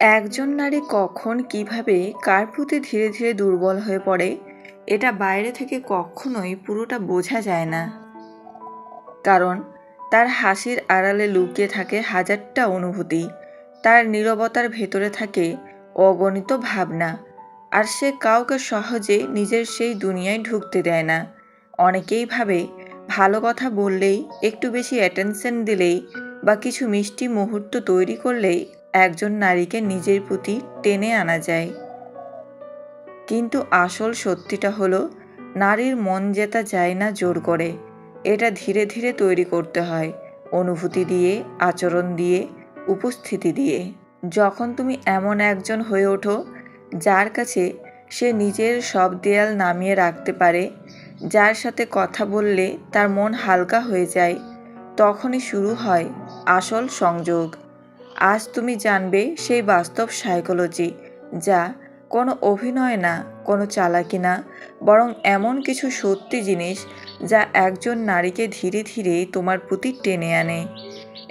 একজন নারী কখন কিভাবে কার প্রতি ধীরে ধীরে দুর্বল হয়ে পড়ে এটা বাইরে থেকে কখনোই পুরোটা বোঝা যায় না। কারণ তার হাসির আড়ালে লুকিয়ে থাকে হাজারটা অনুভূতি, তার নীরবতার ভেতরে থাকে অগণিত ভাবনা, আর সে কাউকে সহজে নিজের সেই দুনিয়ায় ঢুকতে দেয় না। অনেকেই ভাবে ভালো কথা বললেই, একটু বেশি অ্যাটেনশন দিলেই বা কিছু মিষ্টি মুহূর্ত তৈরি করলেই একজন নারীকে নিজের প্রতি টেনে আনা যায়। কিন্তু আসল সত্যিটা হলো, নারীর মন জেতা যায় না জোর করে, এটা ধীরে ধীরে তৈরি করতে হয়, অনুভূতি দিয়ে, আচরণ দিয়ে, উপস্থিতি দিয়ে। যখন তুমি এমন একজন হয়ে ওঠো যার কাছে সে নিজের সব দেয়াল নামিয়ে রাখতে পারে, যার সাথে কথা বললে তার মন হালকা হয়ে যায়, তখনই শুরু হয় আসল সংযোগ। আজ তুমি জানবে সেই বাস্তব সাইকোলজি, যা কোনো অভিনয় না, কোনো চালাকি না, বরং এমন কিছু সত্যি জিনিস যা একজন নারীকে ধীরে ধীরে তোমার প্রতি টেনে আনে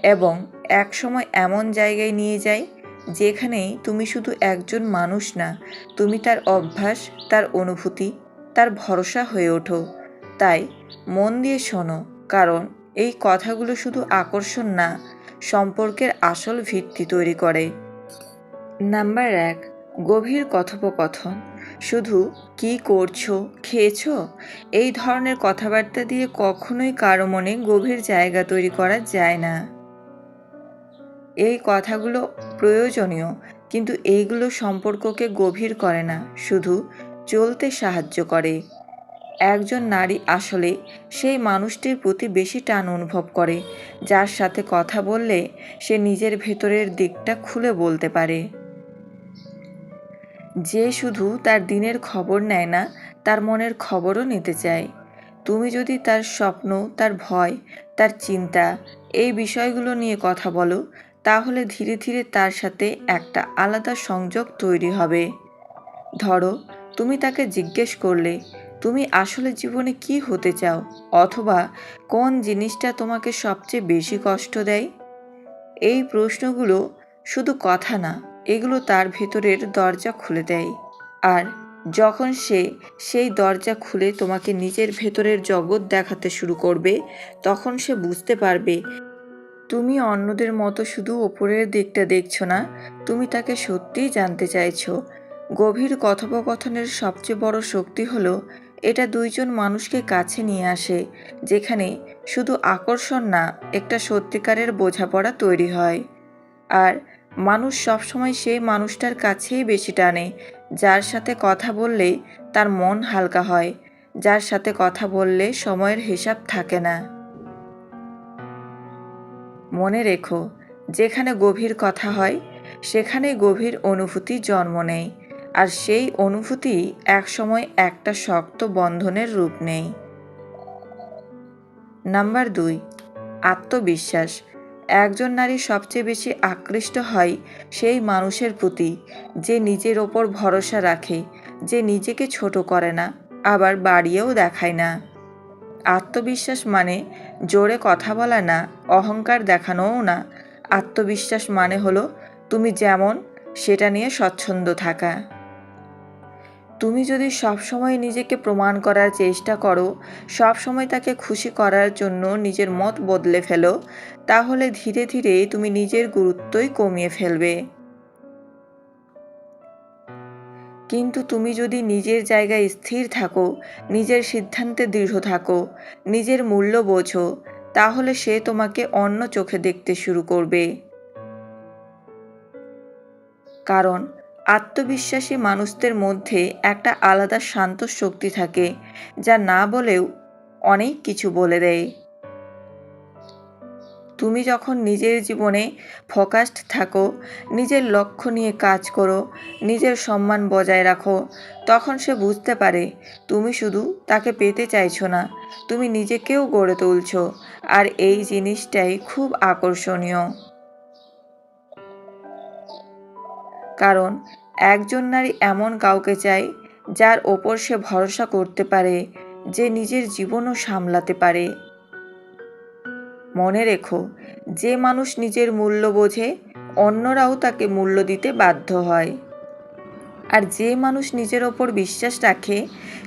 এবং একসময় এমন জায়গায় নিয়ে যায় যেখানে তুমি শুধু একজন মানুষ না, তুমি তার অভ্যাস, তার অনুভূতি, তার ভরসা হয়ে ওঠো। তাই মন দিয়ে শোনো, কারণ এই কথাগুলো শুধু আকর্ষণ না, সম্পর্কের আসল ভিত্তি তৈরি করে। নাম্বার 1, গভীর কথোপকথন। শুধু কি করছো, খেয়েছো, এই ধরনের কথাবার্তা দিয়ে কখনোই কারো মনে গভীর জায়গা তৈরি করা যায় না। এই কথাগুলো প্রয়োজনীয়, কিন্তু এইগুলো সম্পর্ককে গভীর করে না, শুধু চলতে সাহায্য করে। একজন নারী আসলে সেই মানুষটির প্রতি বেশি টান অনুভব করে যার সাথে কথা বললে সে নিজের ভেতরের দিকটা খুলে বলতে পারে। যে শুধু তার দিনের খবর নেয় না, তার মনের খবরও নিতে চায়। তুমি যদি তার স্বপ্ন, তার ভয়, তার চিন্তা, এই বিষয়গুলো নিয়ে কথা বলো, তাহলে ধীরে ধীরে তার সাথে একটা আলাদা সংযোগ তৈরি হবে। ধরো, তুমি তাকে জিজ্ঞেস করলে, তুমি আসলে জীবনে কি হতে চাও, অথবা কোন জিনিসটা তোমাকে সবচেয়ে বেশি কষ্ট দেয়। এই প্রশ্নগুলো শুধু কথা না, এগুলো তার ভেতরের দরজা খুলে দেয়। আর যখন সে সেই দরজা খুলে তোমাকে নিজের ভেতরের জগৎ দেখাতে শুরু করবে, তখন সে বুঝতে পারবে তুমি অন্যদের মতো শুধু ওপরের দিকটা দেখছো না, তুমি তাকে সত্যিই জানতে চাইছো। গভীর কথোপকথনের সবচেয়ে বড় শক্তি হলো, এটা দুইজন মানুষকে কাছে নিয়ে আসে, যেখানে শুধু আকর্ষণ না, একটা সত্যিকারের বোঝাপড়া তৈরি হয়। আর মানুষ সবসময় সেই মানুষটার কাছেই বেশি টানে, যার সাথে কথা বললে তার মন হালকা হয়, যার সাথে কথা বললে সময়ের হিসাব থাকে না। মনে রেখো, যেখানে গভীর কথা হয় সেখানে গভীর অনুভূতি জন্ম নেয়, আর সেই অনুভূতি একসময় একটা শক্ত বন্ধনের রূপ নেয়। নাম্বার 2, আত্মবিশ্বাস। একজন নারী সবচেয়ে বেশি আকৃষ্ট হয় সেই মানুষের প্রতি যে নিজের ওপর ভরসা রাখে, যে নিজেকে ছোট করে না, আবার বাড়িয়েও দেখায় না। আত্মবিশ্বাস মানে জোরে কথা বলা না, অহংকার দেখানোও না। আত্মবিশ্বাস মানে হলো তুমি যেমন সেটা নিয়ে স্বচ্ছন্দ থাকা। তুমি যদি সবসময় নিজেকে প্রমাণ করার চেষ্টা করো, সবসময় তাকে খুশি করার জন্য নিজের মত বদলে ফেলো, তাহলে ধীরে ধীরে তুমি নিজের গুরুত্বই কমিয়ে ফেলবে। কিন্তু তুমি যদি নিজের জায়গায় স্থির থাকো, নিজের সিদ্ধান্তে দৃঢ় থাকো, নিজের মূল্য বোঝো, তাহলে সে তোমাকে অন্য চোখে দেখতে শুরু করবে। কারণ আত্মবিশ্বাসী মানুষদের মধ্যে একটা আলাদা শান্ত শক্তি থাকে, যা না বলেও অনেক কিছু বলে দেয়। তুমি যখন নিজের জীবনে ফোকাসড থাকো, নিজের লক্ষ্য নিয়ে কাজ করো, নিজের সম্মান বজায় রাখো, তখন সে বুঝতে পারে তুমি শুধু তাকে পেতে চাইছো না, তুমি নিজেকেও গড়ে তুলছো। আর এই জিনিসটাই খুব আকর্ষণীয়। কারণ একজন নারী এমন কাউকে চায় যার ওপর সে ভরসা করতে পারে, যে নিজের জীবনও সামলাতে পারে। মনে রেখো, যে মানুষ নিজের মূল্য বোঝে অন্যরাও তাকে মূল্য দিতে বাধ্য হয়। আর যে মানুষ নিজের ওপর বিশ্বাস রাখে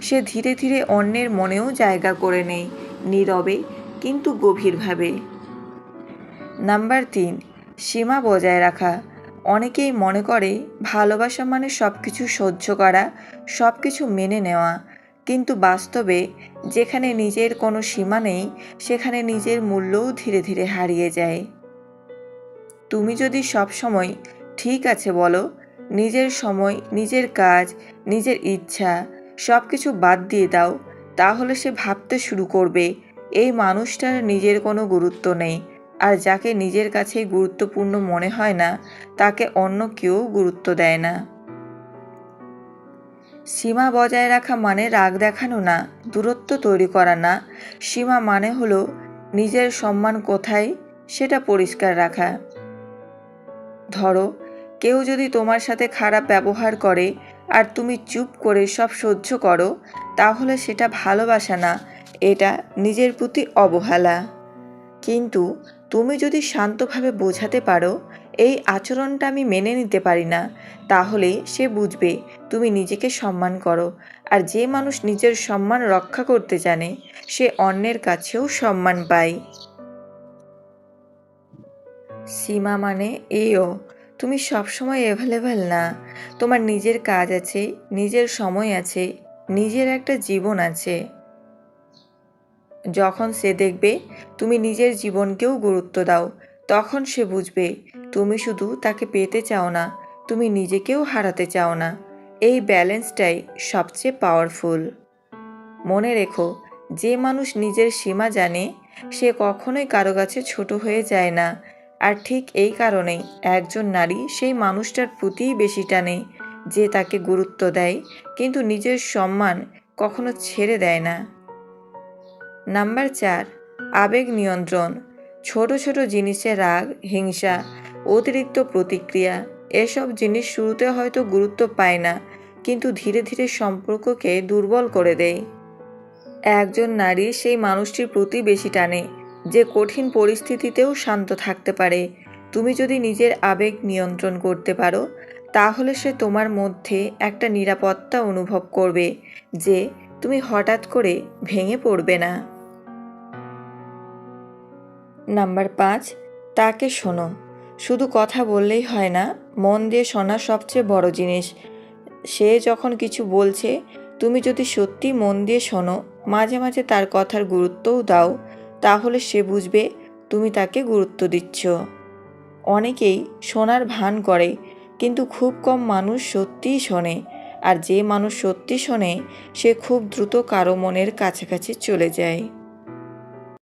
সে ধীরে ধীরে অন্যের মনেও জায়গা করে নেয়, নীরবে কিন্তু গভীরভাবে। নাম্বার 3, সীমা বজায় রাখা। অনেকেই মনে করে ভালোবাসা মানে সব কিছু সহ্য করা, সব কিছু মেনে নেওয়া, কিন্তু বাস্তবে যেখানে নিজের কোনো সীমা নেই সেখানে নিজের মূল্যও ধীরে ধীরে হারিয়ে যায়। তুমি যদি সব সময় ঠিক আছে বলো, নিজের সময়, নিজের কাজ, নিজের ইচ্ছা সব কিছু বাদ দিয়ে দাও, তাহলে সে ভাবতে শুরু করবে এই মানুষটার নিজের কোনো গুরুত্ব নেই। আর যাকে নিজের কাছেই গুরুত্বপূর্ণ মনে হয় না তাকে অন্য কেউ গুরুত্ব দেয় না। সীমা বজায় রাখা মানে রাগ দেখানো না, দূরত্ব তৈরি করা না। সীমা মানে হলো নিজের সম্মান কোথায় সেটা পরিষ্কার রাখা। ধরো, কেউ যদি তোমার সাথে খারাপ ব্যবহার করে আর তুমি চুপ করে সব সহ্য করো, তাহলে সেটা ভালোবাসা না, এটা নিজের প্রতি অবহেলা। কিন্তু তুমি যদি শান্তভাবে বোঝাতে পারো এই আচরণটা আমি মেনে নিতে পারি না, তাহলে সে বুঝবে তুমি নিজেকে সম্মান করো। আর যে মানুষ নিজের সম্মান রক্ষা করতে জানে সে অন্যের কাছেও সম্মান পায়। সীমা মানে এও তুমি সবসময় অ্যাভেলেবেল না। তোমার নিজের কাজ আছে, নিজের সময় আছে, নিজের একটা জীবন আছে। যখন সে দেখবে তুমি নিজের জীবনকেও গুরুত্ব দাও, তখন সে বুঝবে তুমি শুধু তাকে পেতে চাও না, তুমি নিজেকেও হারাতে চাও না। এই ব্যালেন্সটাই সবচেয়ে পাওয়ারফুল। মনে রেখো, যে মানুষ নিজের সীমা জানে সে কখনোই কারো কাছে ছোট হয়ে যায় না। আর ঠিক এই কারণেই একজন নারী সেই মানুষটার প্রতিই বেশি টানে যে তাকে গুরুত্ব দেয় কিন্তু নিজের সম্মান কখনো ছেড়ে দেয় না। নাম্বার 4, আবেগ নিয়ন্ত্রণ। ছোট ছোট জিনিসে রাগ, হিংসা, অতিরিক্ত প্রতিক্রিয়া, এসব জিনিস শুরুতে হয়তো গুরুত্ব পায় না, কিন্তু ধীরে ধীরে সম্পর্ককে দুর্বল করে দেয়। একজন নারী সেই মানুষটির প্রতি বেশি টানে যে কঠিন পরিস্থিতিতেও শান্ত থাকতে পারে। তুমি যদি নিজের আবেগ নিয়ন্ত্রণ করতে পারো তাহলে সে তোমার মধ্যে একটা নিরাপত্তা অনুভব করবে যে তুমি হঠাৎ করে ভেঙে পড়বে না। নাম্বার 5, তাকে শোনো। শুধু কথা বললেই হয় না, মন দিয়ে শোনা সবচেয়ে বড় জিনিস। সে যখন কিছু বলছে তুমি যদি সত্যি মন দিয়ে শোনো, মাঝে মাঝে তার কথার গুরুত্বও দাও, তাহলে সে বুঝবে তুমি তাকে গুরুত্ব দিচ্ছ। অনেকেই শোনার ভান করে, কিন্তু খুব কম মানুষ সত্যিই শোনে। আর যে মানুষ সত্যি শোনে সে খুব দ্রুত কারো মনের কাছাকাছি চলে যায়।